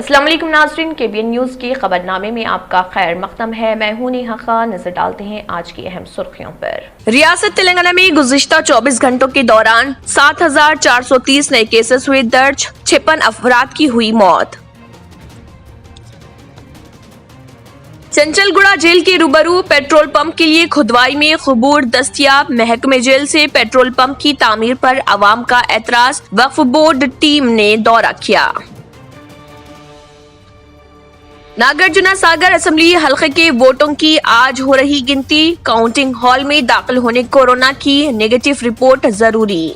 السلام علیکم ناظرین، KBN نیوز کی خبرنامے میں آپ کا خیر مقدم ہے۔ میں ہوں نیہا خان۔ نظر ڈالتے ہیں آج کی اہم سرخیوں پر۔ ریاست تلنگانہ میں گزشتہ 24 گھنٹوں کے دوران 7430 نئے کیسز ہوئے درج، 56 افراد کی ہوئی موت۔ چنچل گڑا جیل کے روبرو پیٹرول پمپ کے لیے کھدوائی میں قبور دستیاب، محکمہ جیل سے پیٹرول پمپ کی تعمیر پر عوام کا اعتراض، وقف بورڈ ٹیم نے دورہ کیا۔ ناگرجنا ساگر اسمبلی حلقے کے ووٹوں کی آج ہو رہی گنتی، کاؤنٹنگ ہال میں داخل ہونے کورونا کی نیگیٹو رپورٹ ضروری۔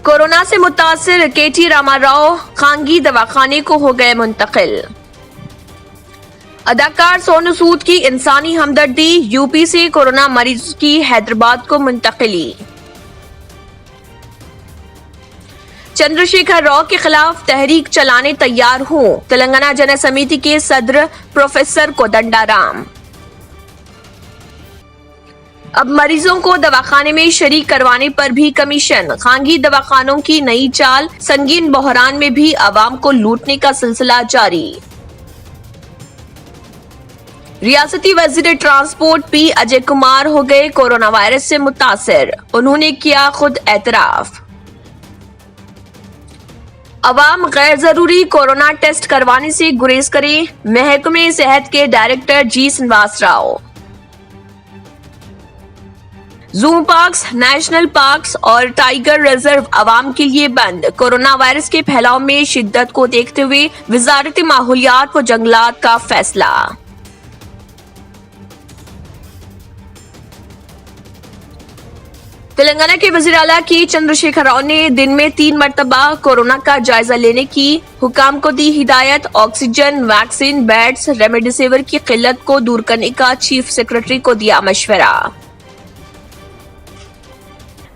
کورونا سے متاثر KT راما راؤ خانگی دواخانے کو ہو گئے منتقل۔ اداکار سونو سود کی انسانی ہمدردی، UP سے کورونا مریض کی حیدرآباد کو منتقلی۔ چندر شیکھر راؤ کے خلاف تحریک چلانے تیار ہوں، تلنگانہ جن سمیتی کے صدر پروفیسر کودنڈا رام۔ اب مریضوں کو دواخانے میں شریک کروانے پر بھی کمیشن، خانگی دواخانوں کی نئی چال، سنگین بحران میں بھی عوام کو لوٹنے کا سلسلہ جاری۔ ریاستی وزیر ٹرانسپورٹ P اجے کمار ہو گئے کورونا وائرس سے متاثر، انہوں نے کیا خود اعتراف۔ عوام غیر ضروری کورونا ٹیسٹ کروانے سے گریز کریں، محکمہ صحت کے ڈائریکٹر G سنواس راؤ۔ زو پارکس، نیشنل پارکس اور ٹائیگر ریزرو عوام کے لیے بند، کورونا وائرس کے پھیلاؤ میں شدت کو دیکھتے ہوئے وزارت ماحولیات و جنگلات کا فیصلہ۔ تلنگانہ کے وزیر اعلیٰ کی چندر شیکھر راؤ نے دن میں 3 مرتبہ کورونا کا جائزہ لینے کی حکام کو دی ہدایت، آکسیجن، ویکسین، بیڈز، ریمڈیسیور کی قلت کو دور کرنے کا چیف سیکرٹری کو دیا مشورہ۔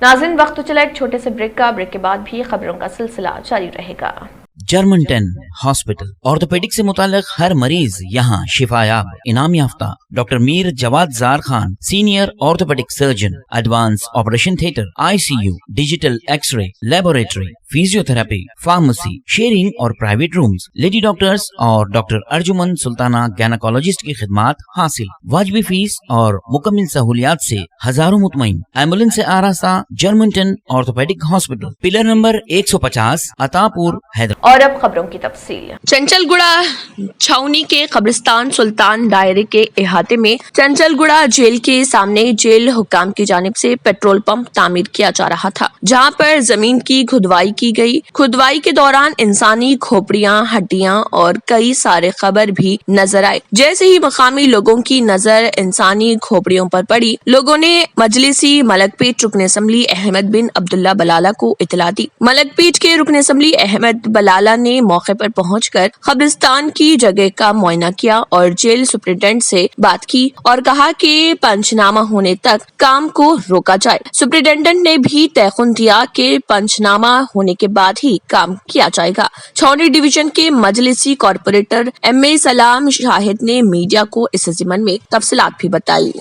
ناظرین، وقت تو چلا ایک چھوٹے سے بریک کا، بریک کے بعد بھی خبروں کا سلسلہ جاری رہے گا۔ جرمنٹن ہاسپٹل آرتھوپیڈک سے متعلق ہر مریض یہاں شفا یاب، انعام یافتہ ڈاکٹر میر جواد زار Khan, senior orthopaedic surgeon, advance operation theatre, ICU، digital X ray, laboratory, physio therapy, pharmacy, sharing اور پرائیویٹ رومز، لیڈی ڈاکٹرز اور ڈاکٹر ارجمن سلطانہ گینیکالوجسٹ کی خدمات حاصل، واجبی فیس اور مکمل سہولیات سے ہزاروں مطمئن، ایمبولینس سے آراستہ Germanten orthopaedic hospital, pillar number 150، Attapur, Hyderabad. اور اب خبروں کی تفصیل۔ چنچل گڑا چھاؤنی کے قبرستان سلطان دائرے کے احاطے میں چنچل گڑا جیل کے سامنے جیل حکام کی جانب سے پیٹرول پمپ تعمیر کیا جا رہا تھا، جہاں پر زمین کی کھدوائی کی گئی۔ کھدوائی کے دوران انسانی کھوپڑیاں، ہڈیاں اور کئی سارے قبر بھی نظر آئے۔ جیسے ہی مقامی لوگوں کی نظر انسانی کھوپڑیوں پر پڑی، لوگوں نے مجلسی ملک پیٹ رکن اسمبلی احمد بن عبداللہ بلالہ کو اطلاع دی۔ ملک پیٹ کے رکن اسمبلی احمد بلالہ نے موقع پر پہنچ کر قبرستان کی جگہ کا معائنہ کیا اور جیل سپرنٹینڈنٹ سے بات کی اور کہا کہ پنچنامہ ہونے تک کام کو روکا جائے۔ سپرنٹینڈنٹ نے بھی تیقن دیا کہ پنچنامہ ہونے کے بعد ہی کام کیا جائے گا۔ چھاؤنی ڈویژن کے مجلسی کارپوریٹر MA سلام شاہد نے میڈیا کو اس ضمن میں تفصیلات بھی بتائی۔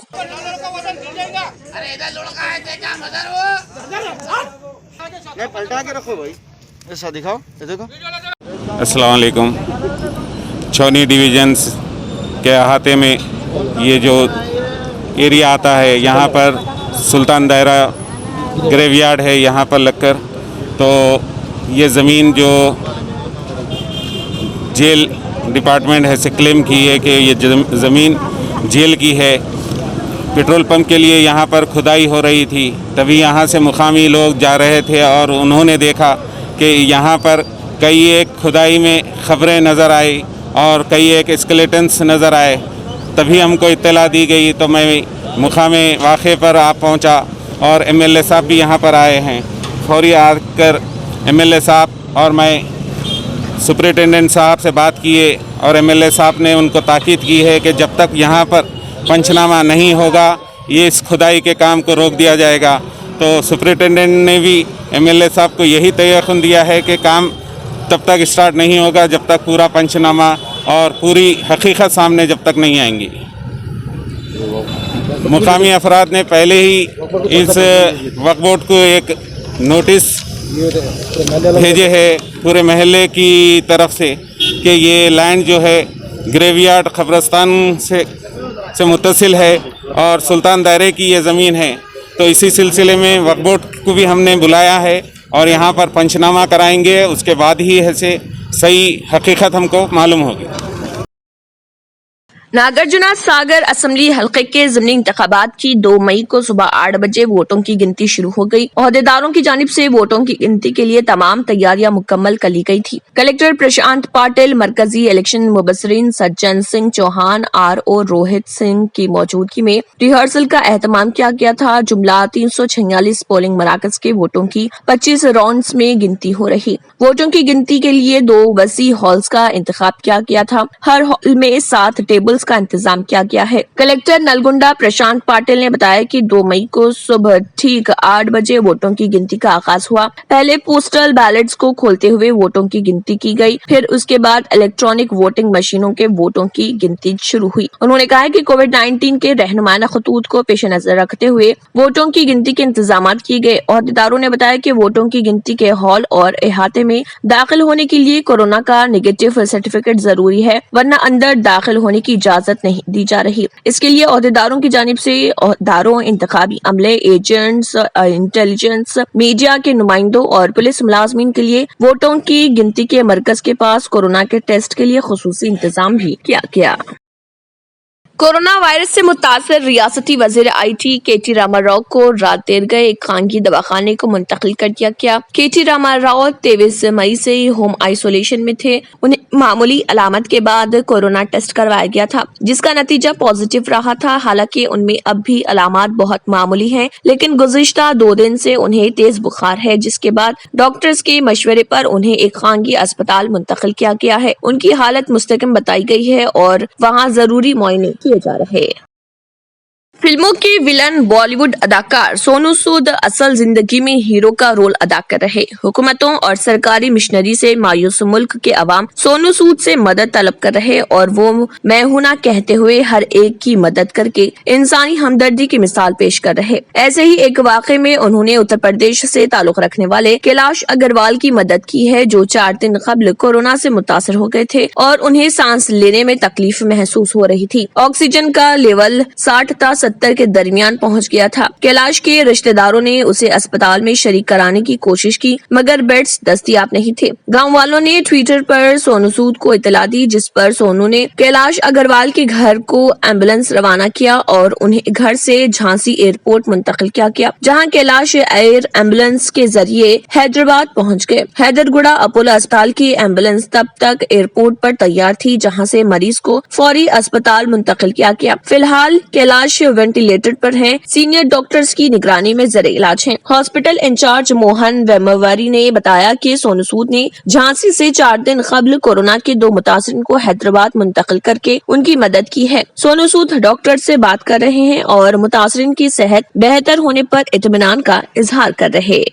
السلام علیکم۔ چھاؤنی ڈویژنس کے احاطے میں یہ جو ایریا آتا ہے، یہاں پر سلطان دائرہ گریو یارڈ ہے، یہاں پر لگ کر تو یہ زمین جو جیل ڈپارٹمنٹ ہے سے کلیم کی ہے کہ یہ زمین جیل کی ہے۔ پیٹرول پمپ کے لیے یہاں پر کھدائی ہو رہی تھی، تبھی یہاں سے مقامی لوگ جا رہے تھے اور انہوں نے دیکھا کہ یہاں پر کئی ایک کھدائی میں خبریں نظر آئی اور کئی ایک اسکلیٹنس نظر آئے۔ تبھی ہم کو اطلاع دی گئی تو میں مقامی واقعے پر پہنچا اور MLA صاحب بھی یہاں پر آئے ہیں۔ فوری آ کر MLA صاحب اور میں سپرنٹینڈنٹ صاحب سے بات کیے اور MLA صاحب نے ان کو تاکید کی ہے کہ جب تک یہاں پر پنچنامہ نہیں ہوگا یہ اس کھدائی کے کام کو روک دیا جائے گا۔ تو سپرنٹینڈنٹ نے بھی MLA صاحب کو یہی تیقن دیا ہے کہ کام تب تک اسٹارٹ نہیں ہوگا جب تک پورا پنچنامہ اور پوری حقیقت سامنے جب تک نہیں آئیں گی۔ مقامی افراد نے پہلے ہی اس وقف بورڈ کو ایک نوٹس भेजे है पूरे महल्ले की तरफ से कि ये लैंड जो है ग्रेवयार्ड कब्रिस्तान से मुत्तसिल है और सुल्तान दायरे की ये ज़मीन है। तो इसी सिलसिले में वक्फ बोर्ड को भी हमने बुलाया है और यहाँ पर पंचनामा कराएंगे, उसके बाद ही ऐसे सही हकीकत हमको मालूम होगी। नागार्जुना सागर असेंबली हलके के ज़िमनी इंतखाबात की 2 मई को सुबह 8 बजे वोटों की गिनती शुरू हो गई। ओहदेदारों की जानिब से वोटों की गिनती के लिए तमाम तैयारियां मुकम्मल कर ली गई थी। कलेक्टर प्रशांत पाटिल, मरकजी इलेक्शन मुबसरीन सज्जन सिंह चौहान, RO रोहित सिंह की मौजूदगी में रिहर्सल का एहतमाम किया गया था। जुमला 346 पोलिंग मराकज के वोटों की 25 राउंड्स में गिनती हो रही। वोटों की गिनती के लिए 2 वसी हॉल्स का इंतखाब किया गया था। हर हॉल में 7 टेबल्स का इंतजाम किया गया है। कलेक्टर नलगुंडा प्रशांत पाटिल ने बताया कि 2 मई को सुबह ठीक 8 बजे वोटों की गिनती का आगाज हुआ। पहले पोस्टल बैलेट्स को खोलते हुए वोटों की गिनती की गई, फिर उसके बाद इलेक्ट्रॉनिक वोटिंग मशीनों के वोटों की गिनती शुरू हुई। उन्होंने कहा कि कोविड-19 के रहनुमाना खतूत को पेश नजर रखते हुए वोटों की गिनती के इंतजाम किए गए। ओहदेदारों ने बताया कि वोटों की गिनती के हॉल और इहाते में दाखिल होने के लिए कोरोना का नेगेटिव सर्टिफिकेट जरूरी है, वरना अंदर दाखिल होने की इजाजत नहीं दी जा रही। इसके लिए ओहदेदारों की जानिब से ओहदेदारों, इंतखाबी अमले, एजेंट्स, इंटेलिजेंस, मीडिया के नुमाइंदों और पुलिस मुलाजमीन के लिए वोटों की गिनती के मरकज के पास कोरोना के टेस्ट के लिए खुसूसी इंतजाम भी किया गया। कोरोना वायरस से मुतासर रियासती वजीर IT KT रामाराव को रात देर गए एक खानगी दवाखाने को मुंतकिल कर दिया गया। KT रामाराव 23 मई से होम आइसोलेशन में थे। उन्हें मामूली अलामत के बाद कोरोना टेस्ट करवाया गया था, जिसका नतीजा पॉजिटिव रहा था। हालांकि उनमें अब भी अलामत बहुत मामूली हैं, लेकिन गुज़िश्ता 2 दिन से उन्हें तेज बुखार है, जिसके बाद डॉक्टर्स के मशवरे पर उन्हें एक खानगी अस्पताल मुंतकिल किया गया है। उनकी हालत मुस्तकिम बताई गई है और वहाँ जरूरी मुआयने किए जा रहे। फिल्मों के विलन बॉलीवुड अदाकार सोनू सूद असल जिंदगी में हीरो का रोल अदा कर रहे। हुकूमतों और सरकारी मिशनरी से मायूस मुल्क के अवाम सोनू सूद से मदद तलब कर रहे और वो मैं हूं ना कहते हुए हर एक की मदद करके इंसानी हमदर्दी की मिसाल पेश कर रहे। ऐसे ही एक वाक़े में उन्होंने उत्तर प्रदेश से ताल्लुक रखने वाले कैलाश अग्रवाल की मदद की है, जो 4 दिन कबल कोरोना से मुतासर हो गए थे और उन्हें सांस लेने में तकलीफ महसूस हो रही थी। ऑक्सीजन का लेवल 60 था 70 के दरमियान पहुंच गया था। कैलाश के रिश्तेदारों ने उसे अस्पताल में शरीक कराने की कोशिश की, मगर बेड्स दस्तयाब नहीं थे। गांव वालों ने ट्विटर पर सोनू सूद को इतला दी, जिस पर सोनू ने कैलाश अग्रवाल के घर को एम्बुलेंस रवाना किया और उन्हें घर से झांसी एयरपोर्ट मुंतकिल किया गया, जहां कैलाश एयर एम्बुलेंस के जरिए हैदराबाद पहुंच गए। हैदरगुड़ा अपोलो अस्पताल की एम्बुलेंस तब तक एयरपोर्ट पर तैयार थी, जहां से मरीज को फौरी अस्पताल मुंतकिल किया गया। फिलहाल कैलाश वेंटिलेटर पर हैं। सीनियर डॉक्टर्स की निगरानी में ज़र इलाज हैं। हॉस्पिटल इंचार्ज मोहन वेमवारी ने बताया कि सोनू सूद ने झांसी से 4 दिन कबल कोरोना के 2 मुतासिरीन को हैदराबाद मुंतकिल करके उनकी मदद की है। सोनू सूद डॉक्टर से बात कर रहे हैं और मुतासिरीन की सेहत बेहतर होने पर इत्मीनान का इजहार कर रहे।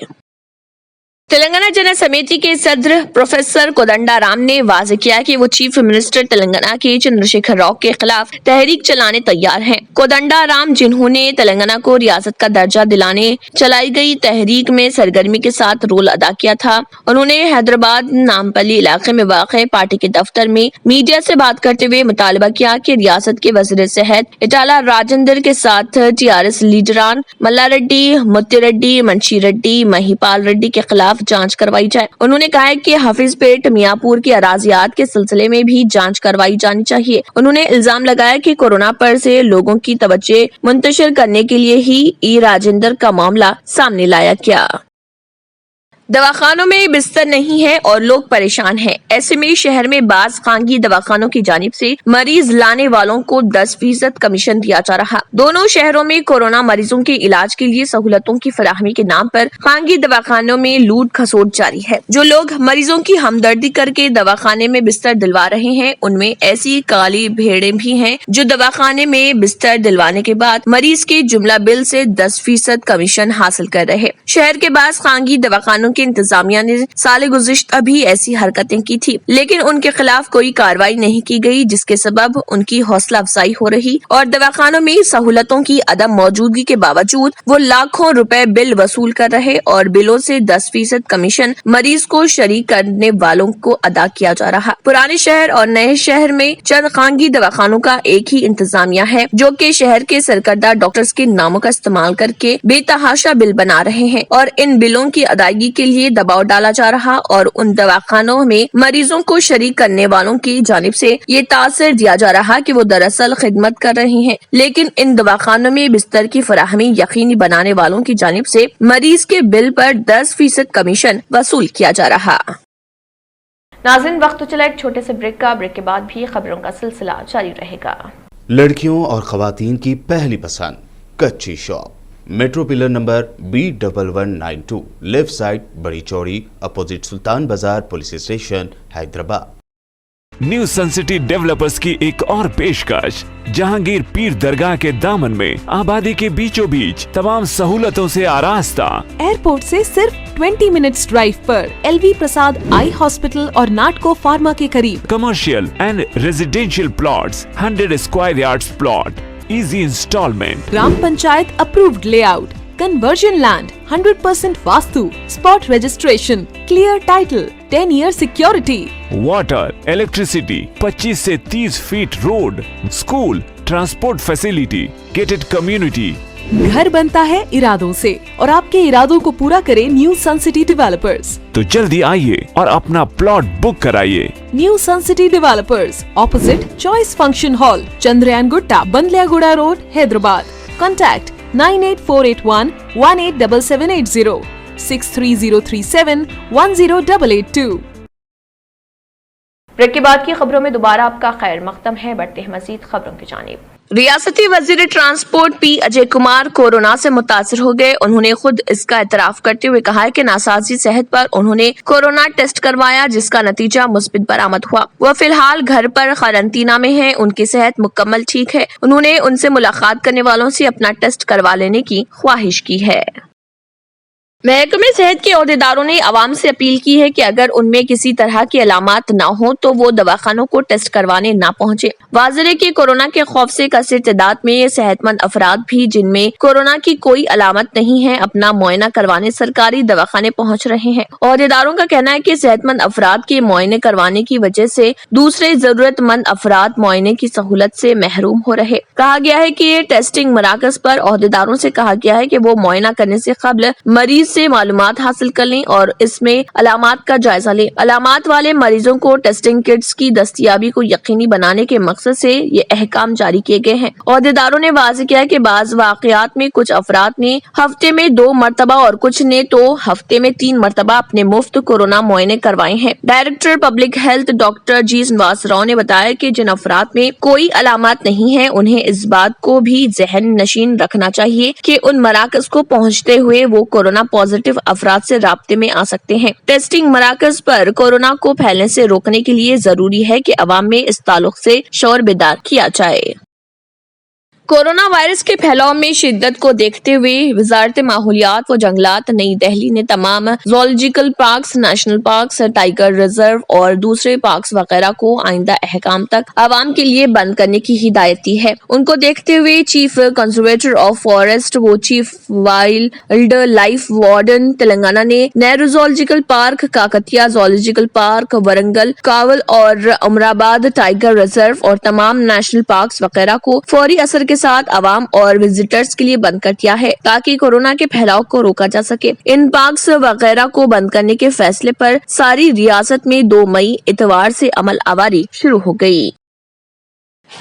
तेलंगाना जन समिति के सदर प्रोफेसर कोदंडा राम ने वाज़ेह किया कि वो चीफ मिनिस्टर तेलंगाना के चंद्रशेखर राव के खिलाफ तहरीक चलाने तैयार हैं। कोदंडा राम, जिन्होंने तेलंगाना को रियासत का दर्जा दिलाने चलाई गई तहरीक में सरगर्मी के साथ रोल अदा किया था, उन्होंने हैदराबाद नामपल्ली इलाके में वाक़ पार्टी के दफ्तर में मीडिया से बात करते हुए मुतालबा किया कि रियासत के वज़ीर सेहत इटाला राजेंद्र के साथ TRS लीडरान मल्ला रेड्डी, मुत्ती रेड्डी, मंशी रेड्डी, महिपाल रेड्डी के खिलाफ जांच करवाई जाए। उन्होंने कहा कि हाफिजपेट मियापुर की अराजियात के सिलसिले में भी जांच करवाई जानी चाहिए। उन्होंने इल्जाम लगाया कि कोरोना पर से लोगों की तवज्जो मुंतशिर करने के लिए ही राजेंद्र का मामला सामने लाया गया। दवाखानों में बिस्तर नहीं है और लोग परेशान हैं। ऐसे में शहर में बाज खानगी दवाखानों की जानिब से मरीज लाने वालों को 10% कमीशन दिया जा रहा। दोनों शहरों में कोरोना मरीजों के इलाज के लिए सहूलतों की फराहमी के नाम पर खानगी दवाखानों में लूट खसोट जारी है। जो लोग मरीजों की हमदर्दी करके दवाखाने में बिस्तर दिलवा रहे हैं, उनमें ऐसी काली भेड़ें भी हैं जो दवाखाने में बिस्तर दिलवाने के बाद मरीज के जुमला बिल से 10% कमीशन हासिल कर रहे। शहर के बाज खानगी दवाखानों कि इंतजामिया ने साल गुज़िश्ता भी ऐसी हरकतें की थी, लेकिन उनके खिलाफ कोई कार्रवाई नहीं की गई, जिसके सबब उनकी हौसला अफजाई हो रही और दवाखानों में सहूलतों की अदम मौजूदगी के बावजूद वो लाखों रुपए बिल वसूल कर रहे और बिलों से 10% कमीशन मरीज को शरीक करने वालों को अदा किया जा रहा। पुराने शहर और नए शहर में चंद खानगी दवाखानों का एक ही इंतजामिया है, जो कि शहर के सरकर्दा डॉक्टर्स के नामों का इस्तेमाल करके बेतहाशा बिल बना रहे हैं और इन बिलों की अदायगी के लिए दबाव डाला जा रहा और उन दवाखानों में मरीजों को शरीक करने वालों की जानिब से ये तासर दिया जा रहा कि वो दरअसल खिदमत कर रहे हैं, लेकिन इन दवाखानों में बिस्तर की फराहमी यकीनी बनाने वालों की जानिब से मरीज के बिल पर 10% कमीशन वसूल किया जा रहा। नाज़रीन, वक्त तो चला एक छोटे से ब्रेक का। ब्रेक के बाद भी खबरों का सिलसिला जारी रहेगा। लड़कियों और खवातीन की पहली पसंद कच्ची shop, metro pillar number B1192, left side, बड़ी चौड़ी, अपोजिट सुल्तान बाजार police station, Hyderabad. New sun city developers की एक और पेशकश, जहांगीर पीर दरगाह के दामन में आबादी के बीचों बीच तमाम सहूलतों से आरास्ता, एयरपोर्ट से सिर्फ 20 मिनट्स ड्राइव पर LV प्रसाद आई हॉस्पिटल और नाटको फार्मा के करीब। Commercial and residential plots, 100 square yards plot, easy installment, gram panchayat approved layout, conversion land, 100% vastu, spot registration, clear title, 10 year security, water, electricity, 25 से 30 feet road, school, transport facility, gated community. घर बनता है इरादों से और आपके इरादों को पूरा करे न्यू सन सिटी डेवलपर्स। तो जल्दी आइए और अपना प्लॉट बुक कराइए। New sun city developers, opposite choice function hall, Chandrayangutta, Bandlaguda road, Hyderabad. Contact 98481 187780, 63037 10882। Break के बाद की खबरों में दोबारा आपका खैर मकदम है। बढ़ते हैं मजीद खबरों की जानिब। रियासती वजीर transport P Ajay Kumar corona से मुतासर हो गए। उन्होंने खुद इसका एतराफ करते हुए कहा है कि नासाजी सेहत पर उन्होंने कोरोना टेस्ट करवाया, जिसका नतीजा मुस्बित बरामद हुआ। वह फिलहाल घर पर क्वारंटीना में हैं। उनकी सेहत मुकम्मल ठीक है। उन्होंने उनसे मुलाकात करने वालों से अपना टेस्ट करवा लेने की ख्वाहिश की है। महकमे सेहत के अहदेदारों ने आवाम से अपील की है कि अगर उनमें किसी तरह की अलामात न हो तो वो दवाखानों को टेस्ट करवाने न पहुंचे। वाज़ेह है कि कोरोना के खौफ से कसीर तादाद में सेहतमंद अफराद भी जिनमें कोरोना की कोई अलामत नहीं है, अपना मुआयना करवाने सरकारी दवाखाने पहुंच रहे हैं। अहदेदारों का कहना है कि सेहतमंद अफराद के मुआयने करवाने की वजह से दूसरे जरूरतमंद अफराद मुआयने की सहूलत से महरूम हो रहे। कहा गया है कि ये टेस्टिंग मराकज पर अहदेदारों से कहा गया है कि वो मुआयना करने से कबल मरीज से मालूमात हासिल कर लें और इसमें अलामात का जायजा लें। अलामात वाले मरीजों को टेस्टिंग किट्स की दस्तयाबी को यकीनी बनाने के मकसद से ये अहकाम जारी किए गए हैं। अहदेदारों ने वाज़ेह किया कि बाज वाक़यात में कुछ अफराद ने हफ्ते में 2 मरतबा और कुछ ने तो हफ्ते में 3 मरतबा अपने मुफ्त कोरोना मुआयने करवाए हैं। डायरेक्टर पब्लिक हेल्थ डॉक्टर जी नवाज राव ने बताया कि जिन अफराद में कोई अलामात नहीं है, उन्हें इस बात को भी जहन नशीन रखना चाहिए कि उन मराकज को पहुँचते हुए वो कोरोना पॉजिटिव अफराद से राब्ते में आ सकते हैं। टेस्टिंग मराकज पर कोरोना को फैलने से रोकने के लिए जरूरी है कि अवाम में इस ताल्लुक से शौर बेदार किया जाए। कोरोना वायरस के फैलाव में शिद्दत को देखते हुए वजारत माहौलियात व जंगलात नई दिल्ली ने तमाम zoological parks, national parks, tiger reserve और दूसरे पार्क्स वगैरह को आइंदा अहकाम तक आवाम के लिए बंद करने की हिदायत दी है। उनको देखते हुए चीफ कंजर्वेटर ऑफ फॉरेस्ट व chief wildlife warden Telangana ने Nehru zoological park, Kakatiya zoological park, Warangal, Kawal और अमराबाद टाइगर रिजर्व और तमाम नेशनल पार्क्स वगैरह को फौरी असर के साथ आवाम और विजिटर्स के लिए बंद कर दिया है ताकि कोरोना के फैलाव को रोका जा सके। इन पार्क्स वगैरह को बंद करने के फैसले पर सारी रियासत में 2 मई इतवार से अमल आवारी शुरू हो गई।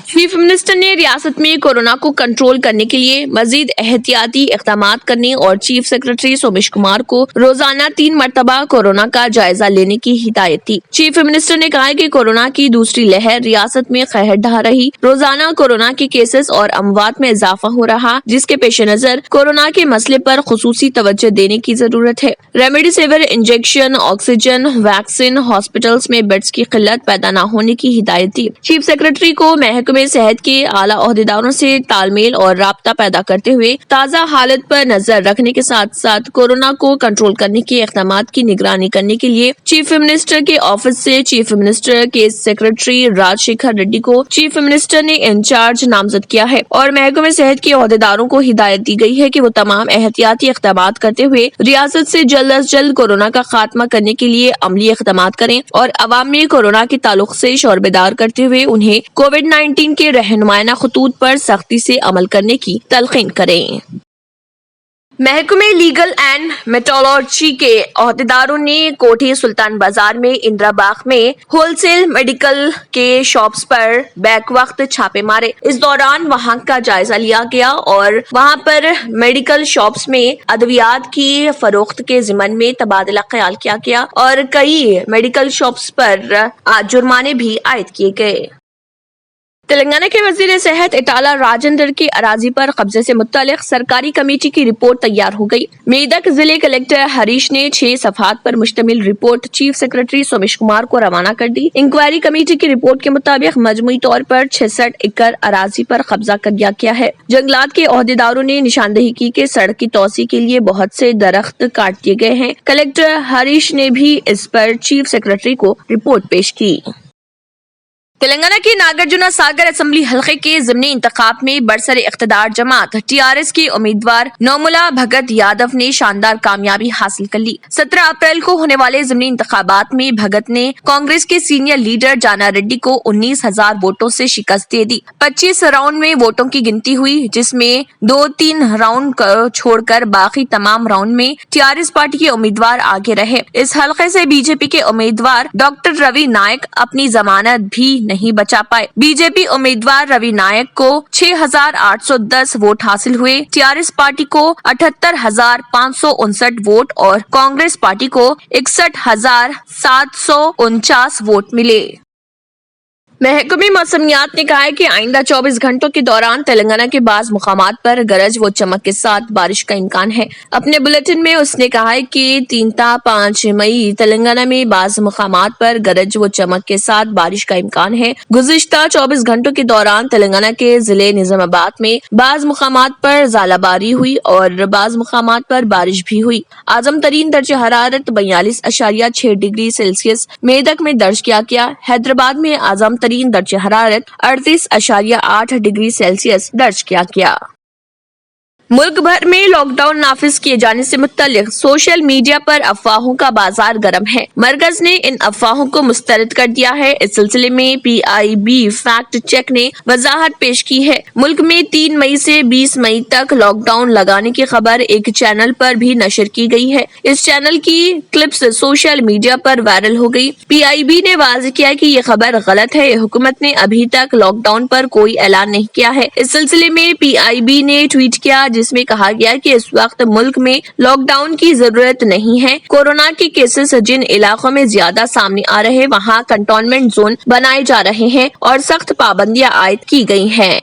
चीफ मिनिस्टर ने रियासत में कोरोना को कंट्रोल करने के लिए मजीद एहतियाती इक़दामात करने और चीफ सेक्रेटरी सोमेश कुमार को रोजाना 3 मरतबा कोरोना का जायजा लेने की हिदायत दी। चीफ मिनिस्टर ने कहा कि कोरोना की दूसरी लहर रियासत में कहर ढा रही। रोजाना कोरोना के केसेस और अमवात में इजाफा हो रहा, जिसके पेश नजर कोरोना के मसले पर खुसूसी तवज्जो देने की जरूरत है। Remdesivir injection, oxygen, vaccine, hospitals में बेड्स की किल्लत पैदा न होने की हिदायत दी। चीफ सेक्रेटरी को محکمہ صحت کے اعلیٰ عہدیداروں سے تال میل اور رابطہ پیدا کرتے ہوئے تازہ حالت پر نظر رکھنے کے ساتھ ساتھ کورونا کو کنٹرول کرنے کے اقدامات کی نگرانی کرنے کے لیے چیف منسٹر کے آفس سے چیف منسٹر کے سیکرٹری راج شیکھر ریڈی کو چیف منسٹر نے انچارج نامزد کیا ہے اور محکمہ صحت کے عہدیداروں کو ہدایت دی گئی ہے کہ وہ تمام احتیاطی اقدامات کرتے ہوئے ریاست سے جلد از جلد کورونا کا خاتمہ کرنے کے لیے عملی اقدامات کریں اور عوام میں کورونا کے تعلق سے شعور بیدار کرتے ہوئے انہیں کووڈ-19 کے رہنمائانہ خطوط پر سختی سے عمل کرنے کی تلقین کریں۔ محکمہ لیگل اینڈ میٹرولوجی کے عہدیداروں نے کوٹھی سلطان بازار میں اندرا باغ میں ہول سیل میڈیکل کے شاپس پر بیک وقت چھاپے مارے۔ اس دوران وہاں کا جائزہ لیا گیا اور وہاں پر میڈیکل شاپس میں ادویات کی فروخت کے ضمن میں تبادلہ خیال کیا گیا اور کئی میڈیکل شاپس پر جرمانے بھی عائد کیے گئے۔ تلنگانہ کے وزیر صحت اٹالہ راجندر کی اراضی پر قبضے سے متعلق سرکاری کمیٹی کی رپورٹ تیار ہو گئی۔ میدک ضلع کلکٹر ہریش نے 6 صفحات پر مشتمل report chief secretary Somesh Kumar کو روانہ کر دی۔ انکوائری کمیٹی کی رپورٹ کے مطابق مجموعی طور پر 66 ایکڑ اراضی پر قبضہ کر لیا گیا ہے۔ جنگلات کے عہدیداروں نے نشاندہی کی کہ سڑک کی توسیع کے لیے بہت سے درخت کاٹ دیے گئے ہیں۔ کلکٹر ہریش نے بھی اس پر چیف سیکرٹری کو رپورٹ پیش کی۔ تلنگانہ کے ناگرجنا ساگر اسمبلی حلقے کے ضمنی انتخاب میں برسر اقتدار جماعت TRS کے امیدوار نوملا بھگت یادو نے شاندار کامیابی حاصل کر لی۔ 17 اپریل کو ہونے والے ضمنی انتخابات میں بھگت نے کانگریس کے سینئر لیڈر جانا ریڈی کو 19,000 ووٹوں سے شکست دے دی۔ 25 راؤنڈ میں ووٹوں کی گنتی ہوئی جس میں 2-3 راؤنڈ کو چھوڑ کر باقی تمام راؤنڈ میں TRS پارٹی کے امیدوار آگے رہے۔ اس حلقے سے BJP کے امیدوار ڈاکٹر روی نائک اپنی ضمانت بھی نہیں بچا پائے۔ بی جے پی امیدوار روی نائک کو 6,810 ووٹ حاصل ہوئے۔ TRS پارٹی کو 78,559 ووٹ اور کانگریس پارٹی کو 61,749 ووٹ ملے۔ محکمہ موسمیات نے کہا ہے کہ آئندہ 24 گھنٹوں کے دوران تلنگانہ کے بعض مقامات پر گرج و چمک کے ساتھ بارش کا امکان ہے۔ اپنے بلیٹن میں اس نے کہا ہے کہ 3 تا 5 مئی تلنگانہ میں بعض مقامات پر گرج و چمک کے ساتھ بارش کا امکان ہے۔ گزشتہ 24 گھنٹوں کے دوران تلنگانہ کے ضلع نظام آباد میں بعض مقامات پر ژالہ باری ہوئی اور بعض مقامات پر بارش بھی ہوئی۔ اعظم ترین درجہ حرارت 42.6 ڈگری سیلسیس میدک میں درج کیا گیا۔ حیدرآباد میں اعظم ترین درجہ حرارت 38.8 ڈگری سیلسیس درج کیا گیا۔ ملک بھر میں لاک ڈاؤن نافذ کیے جانے سے متعلق سوشل میڈیا پر افواہوں کا بازار گرم ہے۔ مرکز نے ان افواہوں کو مسترد کر دیا ہے۔ اس سلسلے میں PIB فیکٹ چیک نے وضاحت پیش کی ہے۔ ملک میں 3 مئی سے 20 مئی تک لاک ڈاؤن لگانے کی خبر ایک چینل پر بھی نشر کی گئی ہے۔ اس چینل کی کلپس سوشل میڈیا پر وائرل ہو گئی۔ PIB نے واضح کیا کہ یہ خبر غلط ہے۔ حکومت نے ابھی تک لاک ڈاؤن پر کوئی اعلان نہیں کیا ہے۔ اس سلسلے میں PIB نے ٹویٹ کیا جس میں کہا گیا کہ اس وقت ملک میں لاک ڈاؤن کی ضرورت نہیں ہے۔ کورونا کے کیسز جن علاقوں میں زیادہ سامنے آ رہے وہاں کنٹونمنٹ زون بنائے جا رہے ہیں اور سخت پابندیاں عائد کی گئی ہیں۔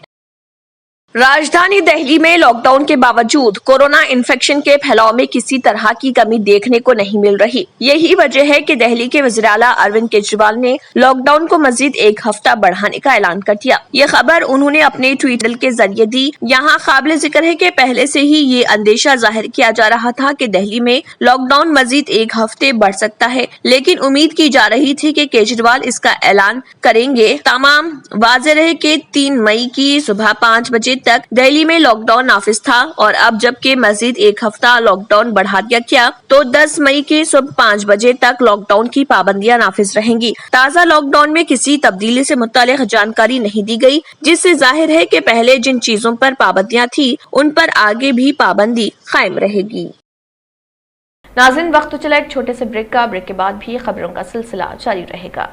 راجدھانی دہلی میں لاک ڈاؤن کے باوجود کورونا انفیکشن کے پھیلاؤ میں کسی طرح کی کمی دیکھنے کو نہیں مل رہی۔ یہی وجہ ہے کہ دہلی کے وزیر اعلیٰ اروند کیجریوال نے لاک ڈاؤن کو مزید 1 ہفتہ بڑھانے کا اعلان کر دیا۔ یہ خبر انہوں نے اپنے ٹویٹر کے ذریعے دی۔ یہاں قابل ذکر ہے کہ پہلے سے ہی یہ اندیشہ ظاہر کیا جا رہا تھا کہ دہلی میں لاک ڈاؤن مزید 1 ہفتے بڑھ سکتا ہے، لیکن امید کی جا رہی تھی کہ کیجریوال اس کا اعلان کریں گے۔ تمام واضح رہے کہ 3 مئی کی صبح 5 بجے تک دہلی میں لاک ڈاؤن نافذ تھا اور اب جبکہ مزید 1 ہفتہ لاک ڈاؤن بڑھا دیا گیا تو 10 مئی کی صبح 5 بجے تک لاک ڈاؤن کی پابندیاں نافذ رہیں گی۔ تازہ لاک ڈاؤن میں کسی تبدیلی سے متعلق جانکاری نہیں دی گئی، جس سے ظاہر ہے کہ پہلے جن چیزوں پر پابندیاں تھی ان پر آگے بھی پابندی قائم رہے گی۔ ناظرین وقت تو چلا ایک چھوٹے سے بریک کا، بریک کے بعد بھی خبروں کا سلسلہ جاری رہے گا۔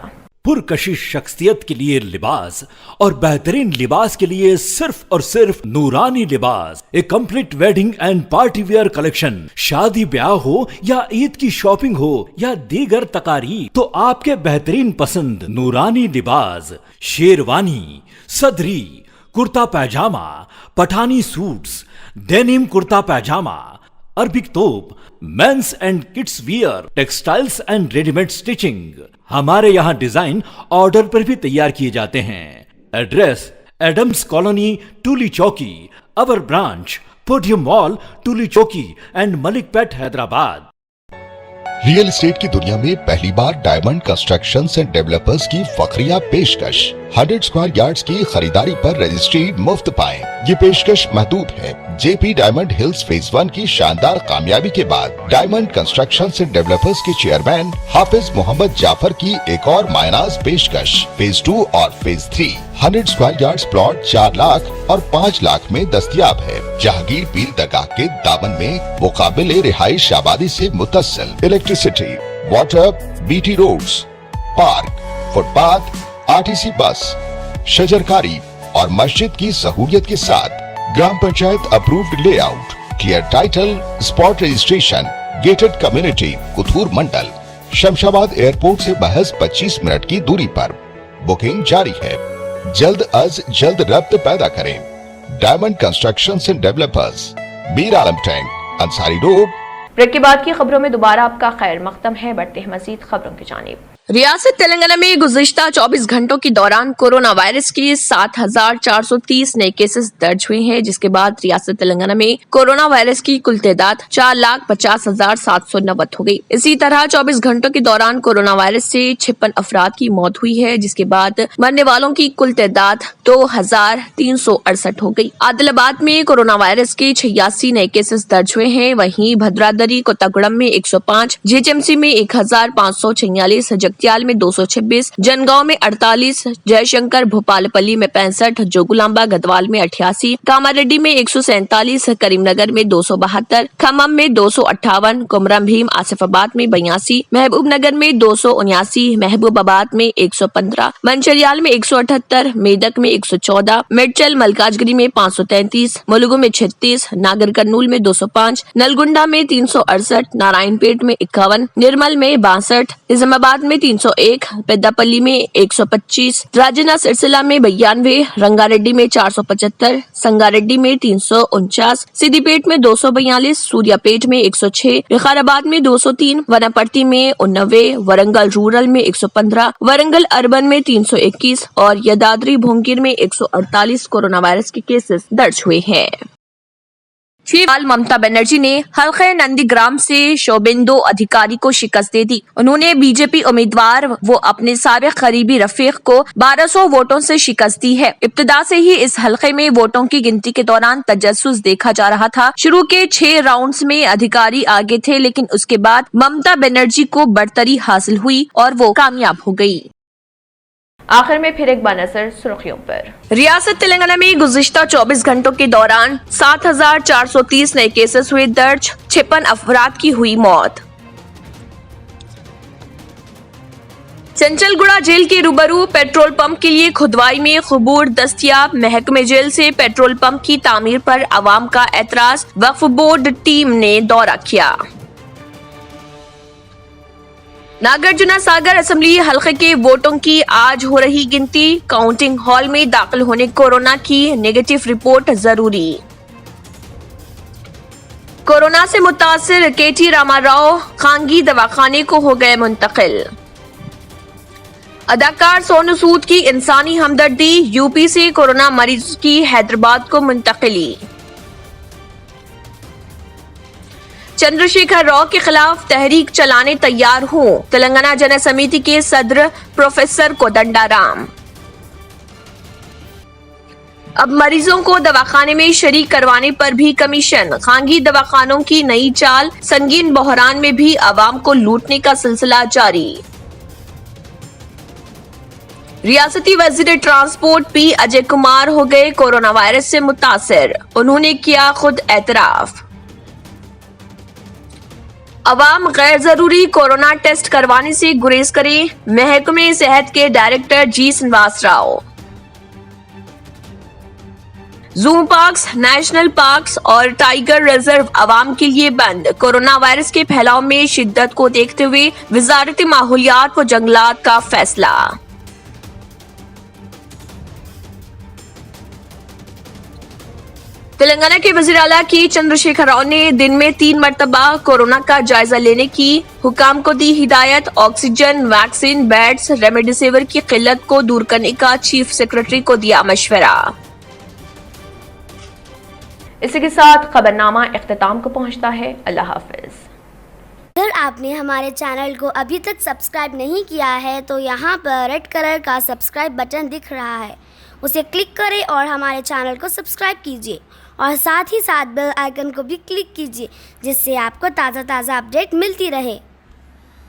پرکشش شخصیت کے لیے لباس اور بہترین لباس کے لیے صرف اور صرف نورانی لباس، a complete wedding and party wear collection. شادی بیاہ ہو یا عید کی شاپنگ ہو یا دیگر تقاریب تو آپ کے بہترین پسند نورانی لباس، شیروانی، صدری، کرتا پیجامہ، پٹھانی سوٹس، ڈینم کرتا پیجامہ، عربک توپ، means and kids wear, textiles and ready made stitching. ہمارے یہاں ڈیزائن آرڈر پر بھی تیار کیے جاتے ہیں۔ एड्रेस एडम्स कॉलोनी, टूली चौकी, अवर ब्रांच पोडियम मॉल, टूली चौकी एंड मलिकपेट, हैदराबाद। रियल एस्टेट की दुनिया में पहली बार डायमंड कंस्ट्रक्शंस एंड डेवलपर्स की फखरिया पेशकश। 100 स्क्वायर यार्ड्स की खरीदारी पर रजिस्ट्री मुफ्त पाएं। ये पेशकश महदूद है। जेपी डायमंड हिल्स फेज 1 की शानदार कामयाबी के बाद डायमंड कंस्ट्रक्शंस एंड डेवलपर्स के चेयरमैन हाफिज मोहम्मद जाफर की एक और मायनाज पेशकश। फेज 2 और phase 3 100 square yards plot 4 lakh और 5 लाख में दस्तयाब है। जहांगीर पीर दरगाह के दामन में मुकाबिले रिहाइश आबादी से मुतस्सिल। Electricity, water, BT roads, park, footpath, RTC bus, शजरकारी और मस्जिद की सहूलियत के साथ gram panchayat approved layout, clear title, spot registration, gated community, Kothur mandal, Shamshabad airport से महज 25 मिनट की दूरी पर। बुकिंग जारी है। जल्द अज जल्द रब्त पैदा करें। Diamond constructions and developers, Mir Alam tank, Ansari road. Break के बाद की खबरों में दोबारा आपका खैर मकदम है। बढ़ते हैं मजीद खबरों की जानिब। रियासत तेलंगाना में गुज़िश्ता 24 घंटों के दौरान कोरोना वायरस के 7,430 नए केसेस दर्ज हुए हैं, जिसके बाद रियासत तेलंगाना में कोरोना वायरस की कुल तादाद 4,50,790 हो गई। इसी तरह 24 घंटों के दौरान कोरोना वायरस से 56 अफराद की मौत हुई है, जिसके बाद मरने वालों की कुल तादाद 2,368 हो गई। आदिलाबाद में कोरोना वायरस के 86 नए केसेस दर्ज हुए हैं। वहीं भद्रादरी, कोत्तागुड़म में 105, जीएचएमसी में 1,546, जगत्याल में 226, जनगांव में 48, जयशंकर भोपालपल्ली में 65, जोगुलांबा गदवाल में 88, कामारेड्डी में 147, करीमनगर में 272, खम्मम में 258, कुमरम भीम आसिफाबाद में 82, महबूबनगर में 279, महबूबाबाद में 115, मंचरियाल में 178, मेदक में 114, मिर्चल मलकाजगिरी में 533, मुलुगु में 36, नागर कर्नूल में 205, नलगुंडा में 368, नारायणपेट में 51, निर्मल में 62, निजामाबाद में 301, पेद्दापल्ली में 125, राजन्ना सिरसिला में 92, रंगारेड्डी में 475, संगारेड्डी में 349, सिद्दीपेट में 242, सूर्यापेट में 106, विकाराबाद में 203, वनापर्ती में 89, वरंगल रूरल में 115, वरंगल अर्बन में 321 और यदाद्री भोंगिर में 148 कोरोना वायरस के केसेस दर्ज हुए हैं। फिलहाल ममता बनर्जी ने हल्के नंदीग्राम से शोभेंदु अधिकारी को शिकस्त दे दी। उन्होंने बीजेपी उम्मीदवार वो अपने साबिक करीबी रफीक को 1200 वोटों से शिकस्त दी है। इब्तिदा से ही इस हल्के में वोटों की गिनती के दौरान तजस्सुस देखा जा रहा था। शुरू के 6 राउंड्स में अधिकारी आगे थे, लेकिन उसके बाद ममता बनर्जी को बढ़तरी हासिल हुई और वो कामयाब हो गई। आखिर में फिर एक बार नजर सुर्खियों पर। रियासत तेलंगाना में गुज़िश्ता 24 घंटों के दौरान 7,430 नए केसेस हुए दर्ज, 56 अफराद की हुई मौत। चंचलगुड़ा जेल के रूबरू पेट्रोल पंप के लिए खुदवाई में खबूर दस्तयाब। महकमे जेल से पेट्रोल पंप की तामीर पर अवाम का एतराज, वक्फ बोर्ड टीम ने दौरा किया। नागार्जुना सागर असेंबली हल्के के वोटों की आज हो रही गिनती। काउंटिंग हॉल में दाखिल होने कोरोना की नेगेटिव रिपोर्ट जरूरी। कोरोना से मुतासिर केटी रामाराव खांगी दवाखाने को हो गए मुंतकिल। अदाकार सोनू सूद की इंसानी हमदर्दी, यूपी से कोरोना मरीज की हैदराबाद को मुंतकिली। चंद्रशेखर राव के खिलाफ तहरीक चलाने तैयार हूं, तेलंगाना जन समिति के सदर प्रोफेसर कोदंडाराम। अब मरीजों को दवाखाने में शरीक करवाने पर भी कमीशन। खांगी दवाखानों की नई चाल, संगीन बहरान में भी आवाम को लूटने का सिलसिला जारी। रियासती वजीर ट्रांसपोर्ट पी अजय कुमार हो गए कोरोना वायरस से मुतासिर, उन्होंने किया खुद एतराफ। अवाम गैर जरूरी कोरोना टेस्ट करवाने से गुरेज करें, महकमे सेहत के डायरेक्टर जी श्रीनिवास राव। जू पार्क्स, नेशनल पार्क्स और टाइगर रिजर्व अवाम के लिए बंद। कोरोना वायरस के फैलाव में शिद्दत को देखते हुए वजारत माहौलियात व जंगलात का फैसला। तेलंगाना के वजीर आला की चंद्रशेखर राव ने दिन में 3 मरतबा कोरोना का जायजा लेने की हुकाम को दी हिदायत। ऑक्सीजन, वैक्सीन, बेड्स, रेमडेसिविर की किल्लत को दूर करने का चीफ सेक्रेटरी को दिया मशवरा। इसी के साथ खबरनामा इख्तिताम को पहुंचता है। अल्लाह हाफिज। अगर आपने हमारे चैनल को अभी तक सब्सक्राइब नहीं किया है तो यहाँ पर रेड कलर का सब्सक्राइब बटन दिख रहा है, उसे क्लिक करें और हमारे चैनल को सब्सक्राइब कीजिए और साथ ही साथ बेल आइकन को भी क्लिक कीजिए, जिससे आपको ताज़ा अपडेट मिलती रहे।